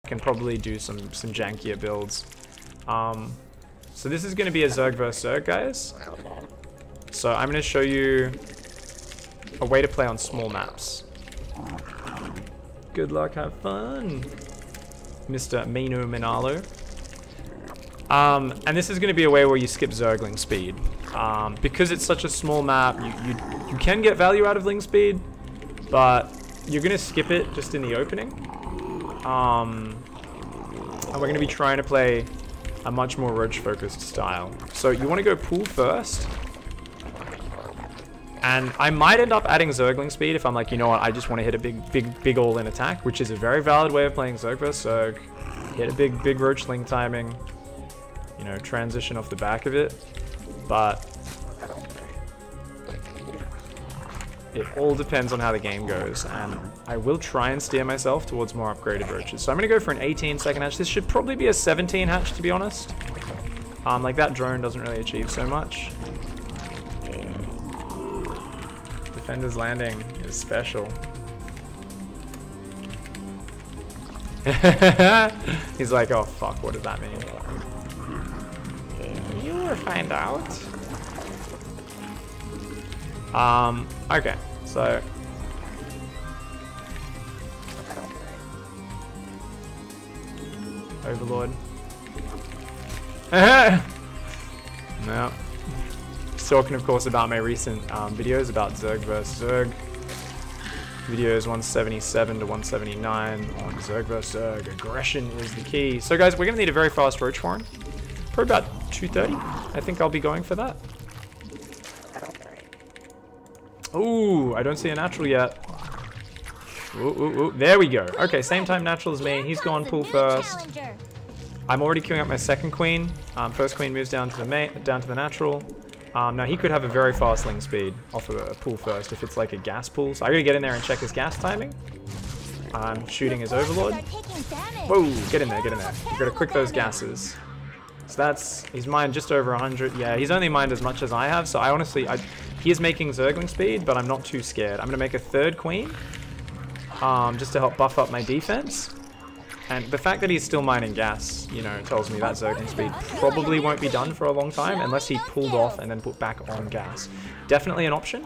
can probably do some jankier builds. So this is going to be a Zerg vs Zerg, guys. So I'm going to show you a way to play on small maps. Good luck, have fun, Mr. Mino Minalo. And this is going to be a way where you skip Zergling speed. Because it's such a small map, you can get value out of Ling speed, but you're going to skip it just in the opening. And we're going to be trying to play a much more roach focused style. So you want to go pool first. And I might end up adding Zergling speed if I'm like, you know what, I just want to hit a big all-in attack, which is a very valid way of playing Zerg vs Zerg. Hit a big roach Ling timing, you know, transition off the back of it. But it all depends on how the game goes, and I will try and steer myself towards more upgraded roaches. So I'm going to go for an 18-second hatch. This should probably be a 17 hatch, to be honest. Like that drone doesn't really achieve so much. Defender's landing is special. He's like, oh fuck, what does that mean? You will find out. Okay, so Overlord. No. Just talking, of course, about my recent videos about Zerg vs Zerg. Videos 177 to 179 on Zerg vs Zerg. Aggression is the key. So, guys, we're gonna need a very fast roach farm. Probably about 230. I think I'll be going for that. Ooh, I don't see a natural yet. Ooh. There we go. Okay, same time natural as me. He's gone pool first. I'm already queuing up my second queen. First queen moves down to the natural. Now he could have a very fast Ling speed off of a pool first if it's like a gas pool. So I gotta get in there and check his gas timing. I'm shooting his Overlord. Whoa, get in there, get in there. You gotta quick those gases. So that's, he's mined just over 100. Yeah, he's only mined as much as I have. So I honestly, he is making Zergling speed, but I'm not too scared. I'm gonna make a third queen, just to help buff up my defense. And the fact that he's still mining gas, you know, tells me that Zergling speed probably won't be done for a long time unless he pulled off and then put back on gas. Definitely an option,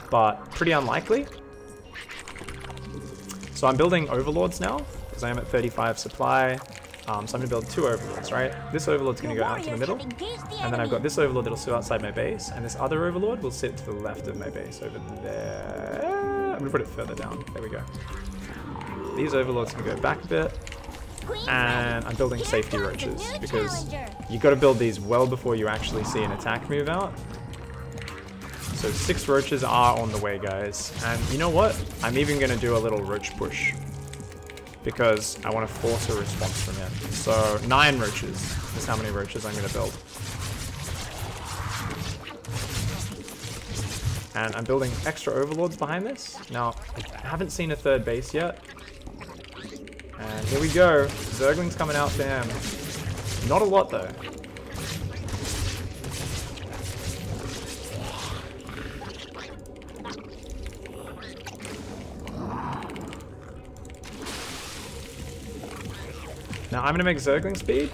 but pretty unlikely. So I'm building Overlords now, because I am at 35 supply. So I'm going to build 2 Overlords, right? This Overlord's going to go out to the middle, and then I've got this Overlord that'll sit outside my base, and this other Overlord will sit to the left of my base over there. I'm going to put it further down. There we go. These Overlords can go back a bit, and I'm building safety roaches, because you got to build these well before you actually see an attack move out. So 6 roaches are on the way, guys, and you know what? I'm even going to do a little roach push, because I want to force a response from him. So 9 roaches is how many roaches I'm going to build. And I'm building extra Overlords behind this. Now, I haven't seen a third base yet. And here we go. Zergling's coming out for him. Not a lot, though. Now I'm going to make Zergling speed.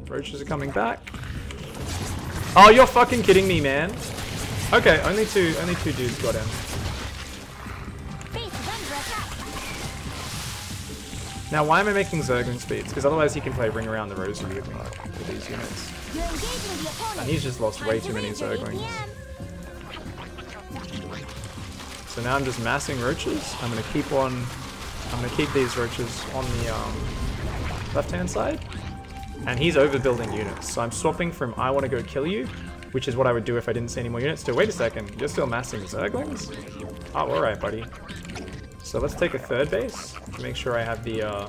Roaches are coming back. Oh, you're fucking kidding me, man. Okay, only two dudes got him. Now, why am I making Zergling speeds? Because otherwise he can play Ring Around the Rosy with me with these units. And he's just lost way too many Zerglings. So now I'm just massing roaches. I'm gonna keep these roaches on the left-hand side. And he's overbuilding units. So I'm swapping from I want to go kill you, which is what I would do if I didn't see any more units, to wait a second, you're still massing Zerglings? Oh, alright, buddy. So let's take a third base to make sure I have the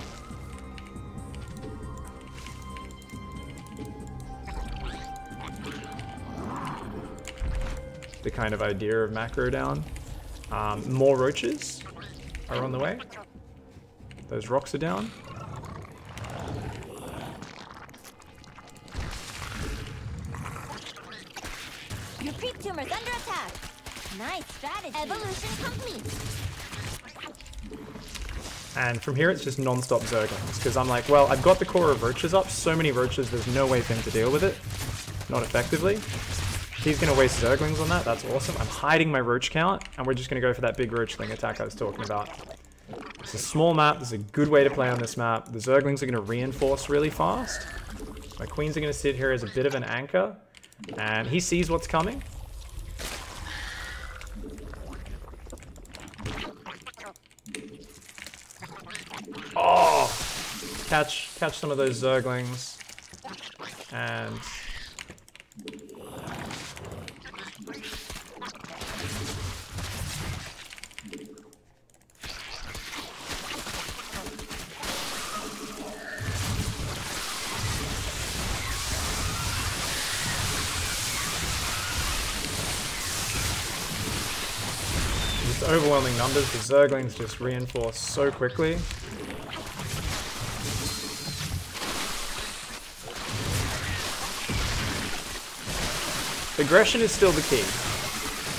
kind of idea of macro down. More roaches are on the way. Those rocks are down. Your creep tumor's under attack. Nice strategy. Evolution complete. And from here, it's just non-stop Zerglings. Because I'm like, well, I've got the core of Roaches up. So many Roaches, there's no way for him to deal with it. Not effectively. He's going to waste Zerglings on that. That's awesome. I'm hiding my Roach count. And we're just going to go for that big Roachling attack I was talking about. It's a small map. This is a good way to play on this map. The Zerglings are going to reinforce really fast. My Queens are going to sit here as a bit of an anchor. And he sees what's coming. Oh! Catch some of those Zerglings. And... just overwhelming numbers. The Zerglings just reinforce so quickly. Aggression is still the key.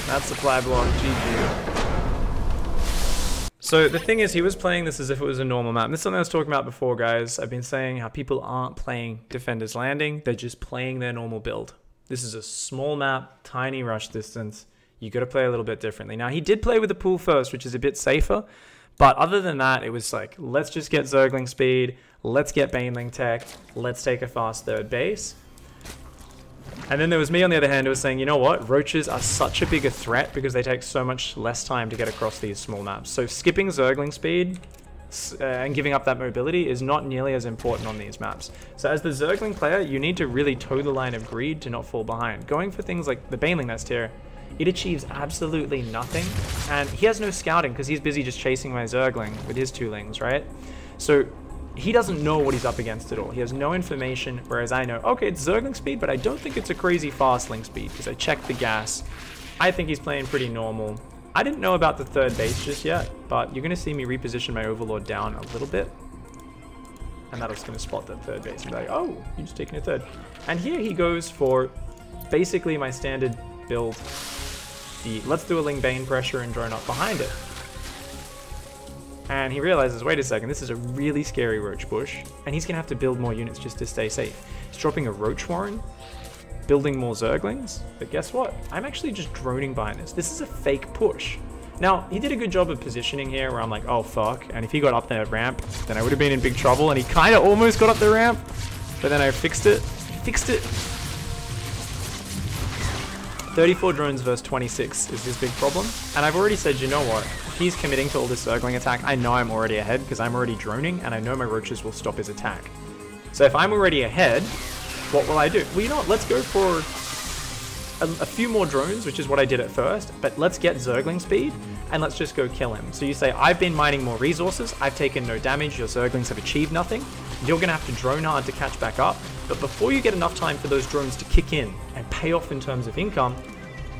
That's supply block, GG. So the thing is, he was playing this as if it was a normal map. And this is something I was talking about before, guys. I've been saying how people aren't playing Defender's Landing. They're just playing their normal build. This is a small map, tiny rush distance. You got to play a little bit differently. Now, he did play with the pool first, which is a bit safer. But other than that, it was like, let's just get Zergling speed. Let's get Baneling tech. Let's take a fast third base. And then there was me on the other hand who was saying, you know what, Roaches are such a bigger threat because they take so much less time to get across these small maps. So skipping Zergling speed and giving up that mobility is not nearly as important on these maps. So as the Zergling player, you need to really toe the line of greed to not fall behind. Going for things like the Baneling nest here, it achieves absolutely nothing. And he has no scouting because he's busy just chasing my Zergling with his 2-lings, right? So he doesn't know what he's up against at all. He has no information, whereas I know, okay, it's Zergling speed, but I don't think it's a crazy fast Ling speed because I checked the gas. I think he's playing pretty normal. I didn't know about the third base just yet, but you're going to see me reposition my Overlord down a little bit. And that'll just going to spot that third base and be like, oh, you're just taking a third. And here he goes for basically my standard build. Let's do a Ling Bane pressure and drone up behind it. And he realizes, wait a second, this is a really scary Roach bush, and he's going to have to build more units just to stay safe. He's dropping a Roach Warren, building more Zerglings, but guess what? I'm actually just droning behind this. This is a fake push. Now, he did a good job of positioning here where I'm like, oh fuck, and if he got up that ramp, then I would have been in big trouble, and he kind of almost got up the ramp, but then I fixed it. 34 drones versus 26 is his big problem. And I've already said, you know what? If he's committing to all this Zergling attack, I know I'm already ahead because I'm already droning and I know my Roaches will stop his attack. So if I'm already ahead, what will I do? Well, you know what? Let's go for a few more drones, which is what I did at first, but let's get Zergling speed and let's just go kill him. So you say, I've been mining more resources, I've taken no damage, your Zerglings have achieved nothing, you're going to have to drone hard to catch back up, but before you get enough time for those drones to kick in and pay off in terms of income,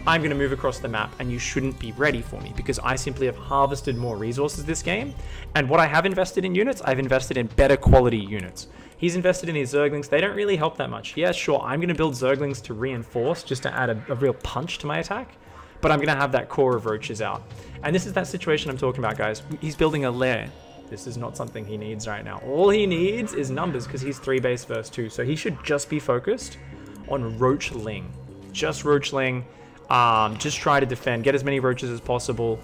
I'm going to move across the map and you shouldn't be ready for me because I simply have harvested more resources this game, and what I have invested in units, I've invested in better quality units. He's invested in his Zerglings. They don't really help that much. Yeah, sure, I'm going to build Zerglings to reinforce, just to add a real punch to my attack, but I'm going to have that core of Roaches out. And this is that situation I'm talking about, guys. He's building a lair. This is not something he needs right now. All he needs is numbers because he's 3 base versus 2, so he should just be focused on Roachling. Just Roachling. Just try to defend, get as many Roaches as possible.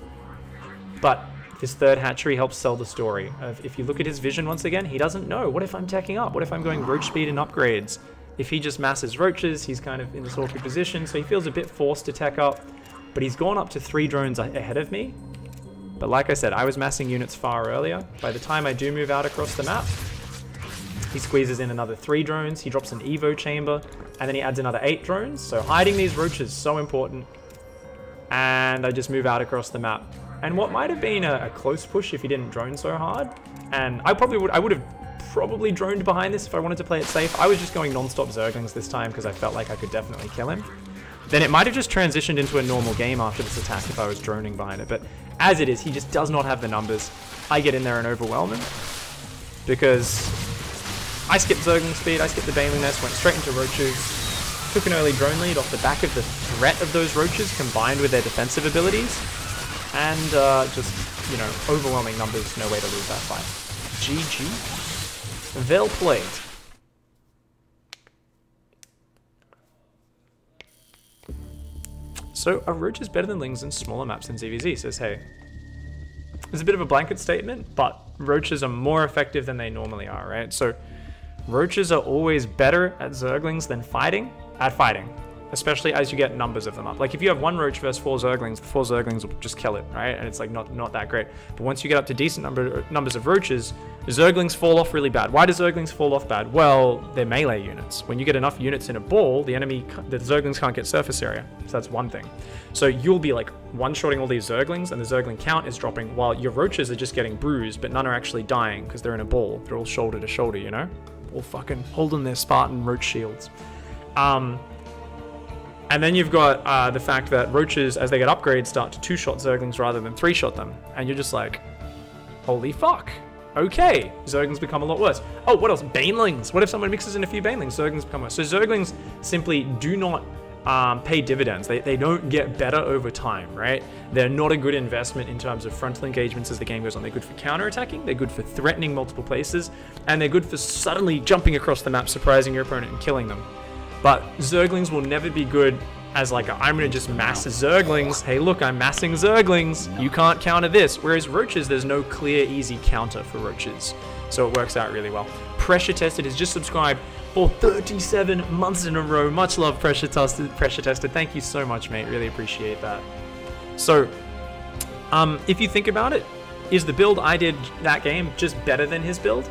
But his third hatchery helps sell the story. If you look at his vision once again, he doesn't know. What if I'm teching up? What if I'm going Roach speed and upgrades? If he just masses Roaches, he's kind of in this awkward position, so he feels a bit forced to tech up. But he's gone up to 3 drones ahead of me. But like I said, I was massing units far earlier. By the time I do move out across the map, he squeezes in another 3 drones, he drops an Evo chamber, and then he adds another 8 drones. So hiding these Roaches is so important. And I just move out across the map. And what might have been a close push if he didn't drone so hard, and I would have probably droned behind this if I wanted to play it safe. I was just going non-stop Zerglings this time because I felt like I could definitely kill him. Then it might have just transitioned into a normal game after this attack if I was droning behind it. But as it is, he just does not have the numbers. I get in there and overwhelm him because I skipped Zergling speed, I skipped the Baneling nest, went straight into Roaches, took an early drone lead off the back of the threat of those roaches combined with their defensive abilities. And just, you know, overwhelming numbers, no way to lose that fight. GG. Well played. So, are roaches better than lings in smaller maps than ZvZ? Says, hey. It's a bit of a blanket statement, but roaches are more effective than they normally are, right? So, roaches are always better at zerglings than at fighting. Especially as you get numbers of them up. Like if you have one roach versus 4 zerglings, the 4 zerglings will just kill it, right? And it's like not that great. But once you get up to decent numbers of roaches, zerglings fall off really bad. Why do zerglings fall off bad? Well, they're melee units. When you get enough units in a ball, the zerglings can't get surface area. So that's one thing. So you'll be like one-shotting all these zerglings and the zergling count is dropping while your roaches are just getting bruised, but none are actually dying because they're in a ball. They're all shoulder to shoulder, you know? All fucking holding their Spartan roach shields. And then you've got the fact that roaches, as they get upgrades, start to 2-shot zerglings rather than 3-shot them. And you're just like, holy fuck. Okay, zerglings become a lot worse. Oh, what else? Banelings. What if someone mixes in a few banelings? Zerglings become worse. So zerglings simply do not pay dividends. They don't get better over time, right? They're not a good investment in terms of frontal engagements as the game goes on. They're good for counterattacking, they're good for threatening multiple places, and they're good for suddenly jumping across the map, surprising your opponent and killing them. But zerglings will never be good as like, I'm going to just mass zerglings. Hey, look, I'm massing zerglings. You can't counter this. Whereas roaches, there's no clear, easy counter for roaches. So it works out really well. Pressure Tested has just subscribed for 37 months in a row. Much love, Pressure Tested. Thank you so much, mate. Really appreciate that. So, if you think about it, is the build I did that game just better than his build?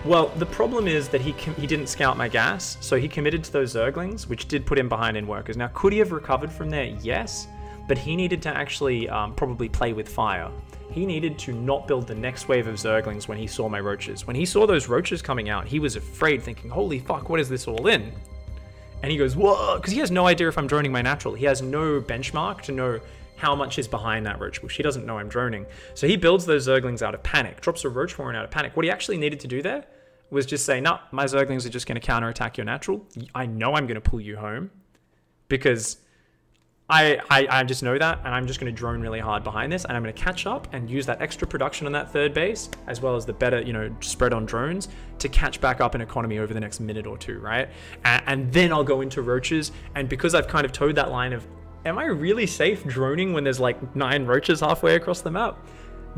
Well, the problem is that he didn't scout my gas, so he committed to those zerglings, which did put him behind in workers. Now, could he have recovered from there? Yes, but he needed to actually probably play with fire. He needed to not build the next wave of zerglings when he saw my roaches. When he saw those roaches coming out, he was afraid, thinking, holy fuck, what is this all in? And he goes, whoa, because he has no idea if I'm droning my natural. He has no benchmark to know how much is behind that roach bush. He doesn't know I'm droning. So he builds those zerglings out of panic, drops a roach warren out of panic. What he actually needed to do there was just say, no, my zerglings are just going to counterattack your natural. I know I'm going to pull you home because I just know that, and I'm just going to drone really hard behind this, and I'm going to catch up and use that extra production on that third base, as well as the better, you know, spread on drones to catch back up in economy over the next minute or two, right? And then I'll go into roaches, and because I've kind of towed that line of, am I really safe droning when there's like 9 roaches halfway across the map?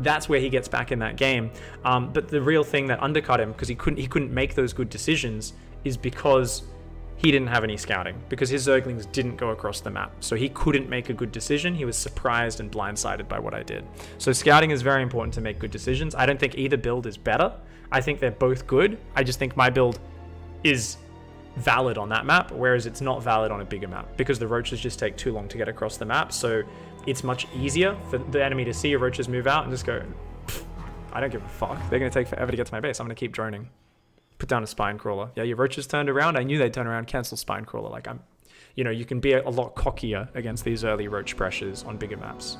That's where he gets back in that game. But the real thing that undercut him, because he couldn't make those good decisions, is because he didn't have any scouting, because his zerglings didn't go across the map. So he couldn't make a good decision. He was surprised and blindsided by what I did. So scouting is very important to make good decisions. I don't think either build is better. I think they're both good. I just think my build is valid on that map, whereas it's not valid on a bigger map, because the roaches just take too long to get across the map. So it's much easier for the enemy to see your roaches move out and just go, I don't give a fuck. They're going to take forever to get to my base. I'm going to keep droning. Put down a spine crawler. Yeah, your roaches turned around. I knew they'd turn around. Cancel spine crawler. Like you know, you can be a lot cockier against these early roach pressures on bigger maps.